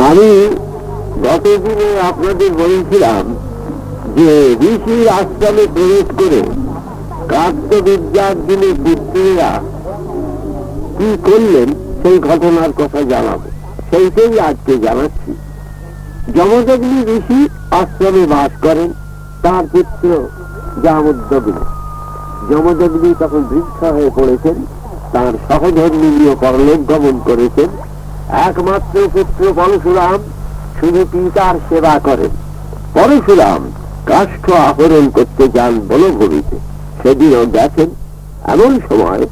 আমি গতদিনে আপনাদের বলেছিলাম যে ঋষির আশ্রমে প্রবেশ করে কার্তবিদ্যার দিনে পুত্রীরা কি করলেন সেই ঘটনার কথা জানাবো। সেইটাই আজকে জানাচ্ছি। যমদগ্নি ঋষি আশ্রমে বাস করেন, তার পুত্র জামদগ্নি। যমদগ্নি তখন বৃদ্ধ হয়ে পড়েছেন, তার সহধর্মী নিয়ে পরলোক গমন করেছেন। একমাত্র পুত্র পরশুরাম শুধু পিতার সেবা করেন। পরশুরাম কাষ্ঠ আহরণ করতে যান বনভূমিতে, সেদিনও গেছেন। এমন সময়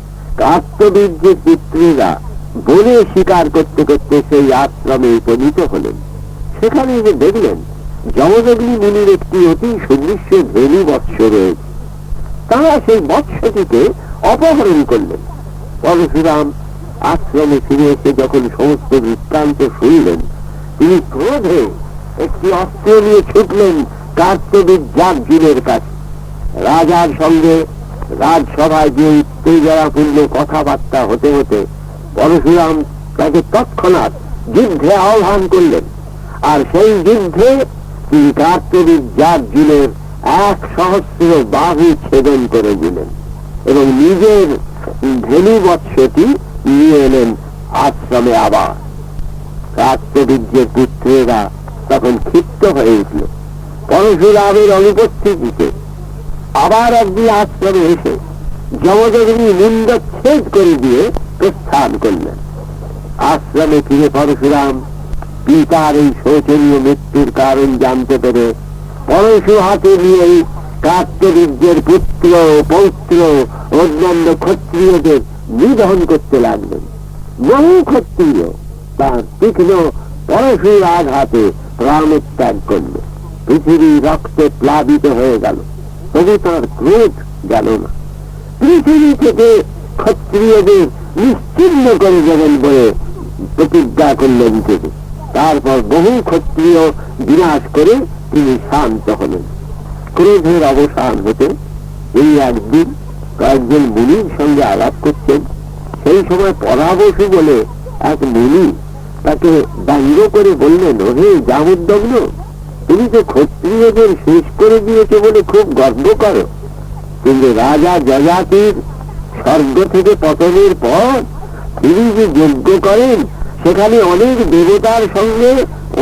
কার্তবীর্যের পুত্রীরা বনে শিকার করতে করতে সেই আশ্রমে উপনীত হলেন। সেখানে যে দেখলেন যমদগ্নি মুনির একটি অতি সুদৃশ্য ধেনু বৎস রয়েছে। তারা সেই বৎসটিকে অপহরণ করলেন। পরশুরাম আশ্রমে ফিরে এসে যখন সমস্ত বৃত্তান্ত শুনলেন, তিনি ক্রোধে একটি অস্ত্র নিয়ে ছুটলেন কার্তবীর্যার্জুনের কাছে। রাজার সঙ্গে রাজসভায় যে উত্তেজনাপূর্ণ কথাবার্তা হতে হতে পরশুরাম তাকে তৎক্ষণাৎ যুদ্ধে আহ্বান করলেন। আর সেই যুদ্ধে তিনি কার্তবীর্যার্জুনের 1,000 বাহু ছেদন করে দিলেন এবং নিজের ধেনু বৎসটি নিয়ে এলেন আশ্রমে। আবার কার্তবীর্যের পুত্রেরা তখন ক্ষিপ্ত হয়ে উঠল। পরশুরামের অনুপস্থিতিতে আবার একদিন আশ্রমে এসে যমদগ্নি মুণ্ডচ্ছেদ করে দিয়ে প্রস্থান করলেন। আশ্রমে ফিরে পরশুরাম পিতার এই শোচনীয় মৃত্যুর কারণ জানতে পেরে পরশু হাতে নিয়ে কার্তবীর্যের পুত্র পৌত্র অন্যান্য ক্ষত্রিয়দের নিধন করতে লাগলেন। বহু ক্ষত্রিয় তার তীক্ষ্ণ পরশুর আঘাতে প্রাণত্যাগ করল। পৃথিবী রক্তে প্লাবিত হয়ে গেল, তবু তার ক্রোধ গেল না। পৃথিবী থেকে ক্ষত্রিয়দের নিশ্চিহ্ন করে দেবেন বলে প্রতিজ্ঞা করলেন তিনি। তারপর বহু ক্ষত্রিয় বিনাশ করে তিনি শান্ত হলেন। ক্রোধের অবসান হতে এই একদিন কয়েকজন মুনির সঙ্গে আলাপ করছেন। সেই সময় পরাবশু বলে এক মুনি তাকে ব্যঙ্গ করে বললেন, ওহে জামদগ্ন, তুমি তো ক্ষত্রিয়দের শেষ করে দিয়েছ বলে খুব গর্ব করো, কিন্তু রাজা যজাতির স্বর্গ থেকে পতনের পর তিনি যে যজ্ঞ করেন সেখানে অনেক দেবতার সঙ্গে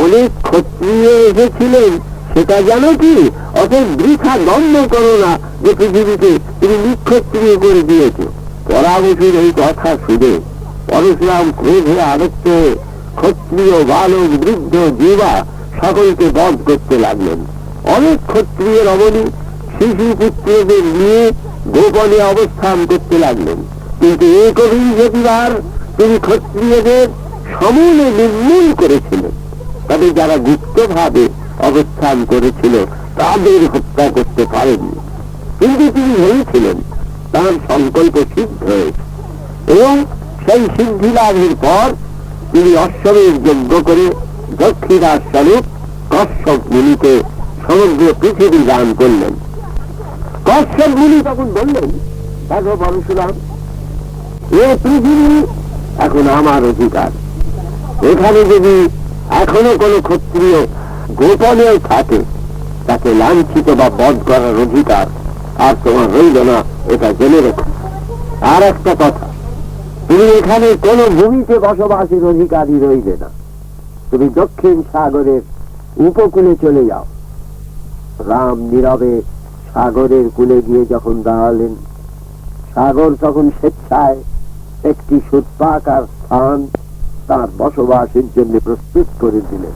অনেক ক্ষত্রিয় এসেছিলেন, সেটা জানো কি? অতএব বৃথা দ্বন্দ্ব করো না যে পৃথিবীতে তুমি নিক্ষত্রিয় করে দিয়েছ। পরাবশুর এই কথা শুনে পরশুরাম ক্রোধে আরক্ত হয়ে ক্ষত্রিয় বালক বৃদ্ধ যুবা সকলকে বধ করতে লাগলেন। অনেক ক্ষত্রিয় রমণী শিশু পুত্রদের নিয়ে গোপনে অবস্থান করতে লাগলেন। কিন্তু একবিংশতিবার তিনি ক্ষত্রিয়দের সমূলে নির্মূল করেছিলেন। তবে যারা গুপ্তভাবে অবস্থান করেছিল তাদের হত্যা করতে পারেননি। কিন্তু তিনি ভেবেছিলেন তার সংকল্প সিদ্ধ হয়েছে এবং সেই সিদ্ধি লাভের পর তিনি অশ্বমেধ যজ্ঞ করে দক্ষিণার স্বরূপ কশ্যপ মুনিকে সমগ্র পৃথিবী দান করলেন। কশ্যপ মুনি তখন বললেন, দেখো পরশুরাম, এ পৃথিবী এখন আমার অধিকার। এখানে যদি এখনো কোনো ক্ষত্রিয় গোপনে থাকে তাকে লাঞ্ছিত বা বধ করার অধিকার আর তোমার রইল না, এটা জেনে রেখো। আর একটা কথা, তুমি এখানে কোন ভূমিতে বসবাসের অধিকারী রইবে না। তুমি দক্ষিণ সাগরের উপকূলে চলে যাও। রাম নীরবে সাগরের কূলে গিয়ে যখন দাঁড়ালেন, সাগর তখন স্বেচ্ছায় একটি শূদ্রাকার স্থান তার বসবাসের জন্য প্রস্তুত করে দিলেন।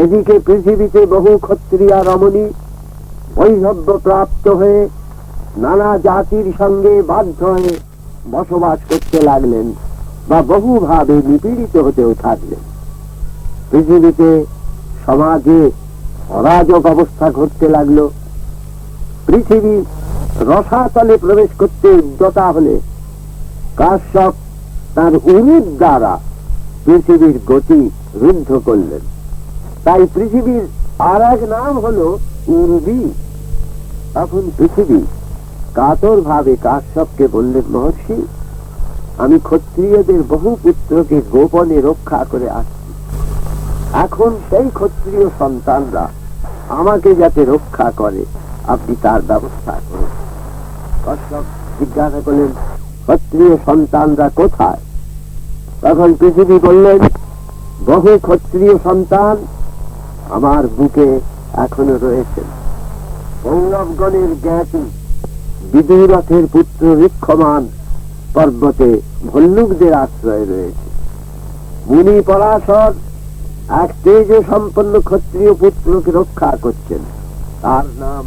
এদিকে পৃথিবীতে বহু ক্ষত্রিয়া রমণী বৈধব্য প্রাপ্ত হয়ে নানা জাতির সঙ্গে বাধ্য হয়ে বসবাস করতে লাগলেন বা বহুভাবে নিপীড়িত হতেও থাকলেন। পৃথিবীতে সমাজে অরাজক অবস্থা ঘটতে লাগলো। পৃথিবী রসাতলে প্রবেশ করতে উদ্যতা হলে কাশ্যপ তার উরুর দ্বারা পৃথিবীর গতি রুদ্ধ করলেন। তাই পৃথিবীর আর এক নাম হলো উর্বী। তখন পৃথিবী কাতর ভাবে কাশ্যপকে বললেন, মহর্ষি, আমি ক্ষত্রিয়দের বহু পুত্রকে গোপনে রক্ষা করে আসছি, এখন সেই ক্ষত্রিয় সন্তানরা আমাকে যাতে রক্ষা করে আপনি তার ব্যবস্থা করুন। কশ্যপ জিজ্ঞাসা করলেন, ক্ষত্রিয় সন্তানরা কোথায়? তখন পৃথিবী বললেন, বহু ক্ষত্রিয় সন্তান আমার বুকে এখনো রয়েছেন। কৌরবগণের জ্ঞাতি বিদুরথের পুত্র ঋক্ষমান পর্বতে ভল্লুকদের আশ্রয় রয়েছে। মুনি পরাশর এক তেজ সম্পন্ন ক্ষত্রিয় পুত্রকে রক্ষা করছেন, তার নাম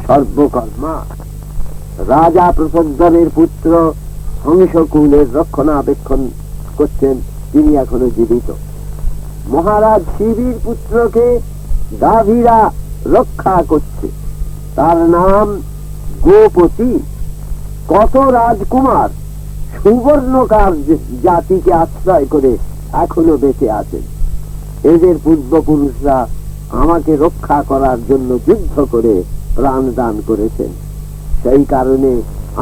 সর্বকর্মা। রাজা প্রসদ্দনের পুত্র হংসকুলের রক্ষণাবেক্ষণ করছেন, তিনি এখনো জীবিত। মহারাজ শিবির পুত্রকে গাভীরা রক্ষা করছে, তার নাম গোপতি। কত রাজকুমার সুবর্ণকার জাতিকে আশ্রয় করে এখনো বেঁচে আছেন। এদের পূর্বপুরুষরা আমাকে রক্ষা করার জন্য যুদ্ধ করে প্রাণ দান করেছেন। সেই কারণে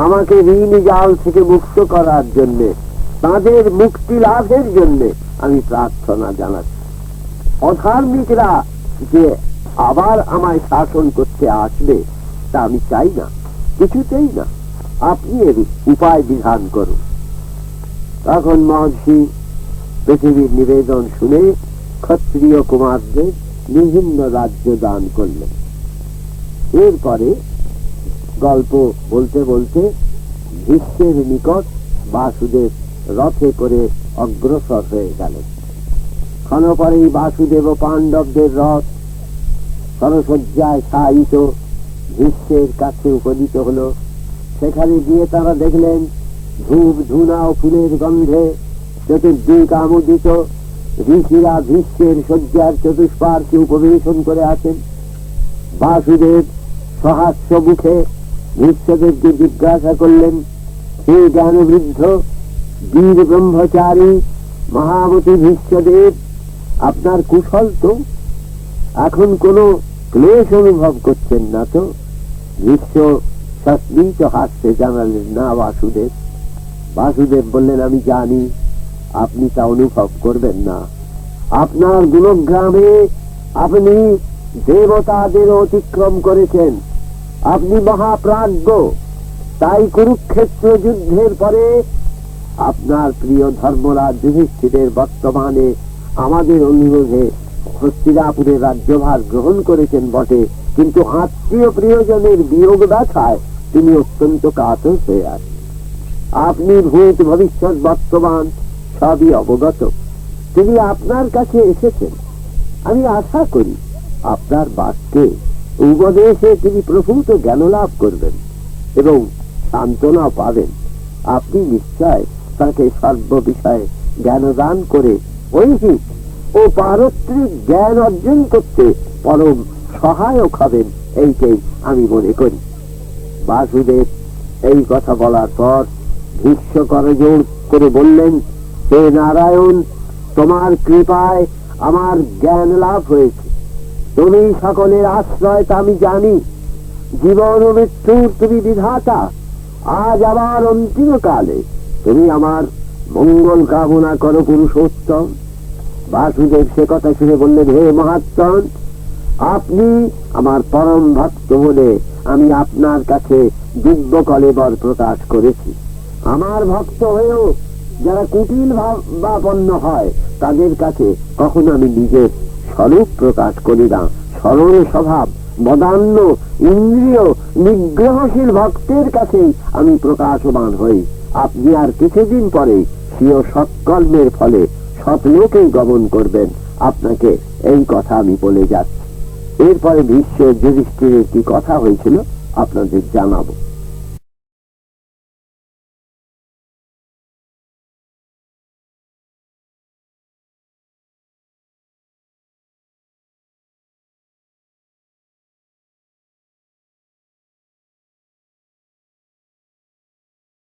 আমাকে ঋণ জাল থেকে মুক্ত করার জন্য, তাদের মুক্তি লাভের জন্য আমি প্রার্থনা জানাচ্ছি। অধার্মিকরা যে আবার আমায় শাসন করতে আসবে তা আমি চাই না, কিছুতেই না। আপনি এর উপায় বিধান করুন। তখন মহর্ষি পৃথিবীর নিবেদন শুনে ক্ষত্রিয় কুমারদের বিভিন্ন রাজ্য দান করলেন। এরপরে গল্প বলতে বলতে ভীষ্মের নিকট বাসুদেব রথে করে অগ্রসর হয়ে গেলেন। ক্ষণপরেই বাসুদেব ও পাণ্ডবদের রথ সরসজ্জায় শায়িত ভীষ্মের কাছে উপনীত হল। সেখানে গিয়ে তারা দেখলেন ধূপ ধুনা ও ফুলের গন্ধে চতুর্দিক আমোদিত ঋষিরা ভীষ্মের শয্যার চতুষ্পার্শ্বে উপবেশন করে আছেন। বাসুদেব সহাস্য মুখে ভীষ্মদেবকে জিজ্ঞাসা করলেন, হে জ্ঞানবৃদ্ধ বীর ব্রহ্মচারী মহামতি ভীষ্মদেব, আপনার কুশল তো? এখন কোনো ক্লেশ অনুভব করছেন না তো? ভীষ্ম সস্মিত হাসতে জানালেন, না বাসুদেব। বাসুদেব বললেন, আমি জানি আপনি তা অনুভব করবেন না। আপনার গুণগ্রামে আপনি দেবতাদের অতিক্রম করেছেন, আপনি মহাপ্রাজ্ঞ। তাই কুরুক্ষেত্র যুদ্ধের পরে আপনার প্রিয় ধর্মরাজ যুধিষ্ঠিরের বর্তমানে আমাদের অনুরোধে হস্তিনাপুরের রাজ্যভার গ্রহণ করেছেন বটে, কিন্তু আত্মীয় প্রিয়জনের বিয়োগ ব্যথায় তিনি অত্যন্ত কাতর হয়ে আছেন। আপনি ভূত ভবিষ্যৎ বর্তমান সবই অবগত। তিনি আপনার কাছে এসেছেন। আমি আশা করি আপনার বাক্যে উপদেশে তিনি প্রভূত জ্ঞান লাভ করবেন এবং সান্ত্বনা পাবেন। আপনি নিশ্চয় তাকে সর্ব বিষয়ে জ্ঞানদান করে ঐহিক ও পারত্রিক জ্ঞান অর্জন করতে পরম সহায়ক হবেন, এইটাই আমি মনে করি। বাসুদেব এই কথা বলার পর ভীষ্ম করজোড় করে বললেন, হে নারায়ণ, তোমার কৃপায় আমার জ্ঞান লাভ হয়েছে। তুমি সকলের আশ্রয় তা আমি জানি। জীবন ও মৃত্যুর তুমি বিধাতা। আজ আবার অন্তিম কালে তুমি আমার মঙ্গল কামনা করো পুরুষোত্তম। বাসুদেব সে কথা শুনে বললেন, হে মহাত্মন, আপনি আমার পরম ভক্ত বলে আমি আপনার কাছে দিব্য কলেবর প্রকাশ করেছি। আমার ভক্ত হয়েও যারা কুটিল ভাবাপন্ন হয় তাদের কাছে কখনো আমি নিজের স্বরূপ প্রকাশ করি না। সরল স্বভাব বদান্য ইন্দ্রিয় নিগ্রহশীল ভক্তের কাছেই আমি প্রকাশমান হই। আপনি আর কিছুদিন পরে স্বীয় সৎকর্মের ফলে সৎলোকেই গমন করবেন। আপনাকে এই কথা আমি বলে যাচ্ছি। এরপরে ভীষ্ম যুধিষ্ঠিরের কি কথা হয়েছিল আপনাদের জানাবো।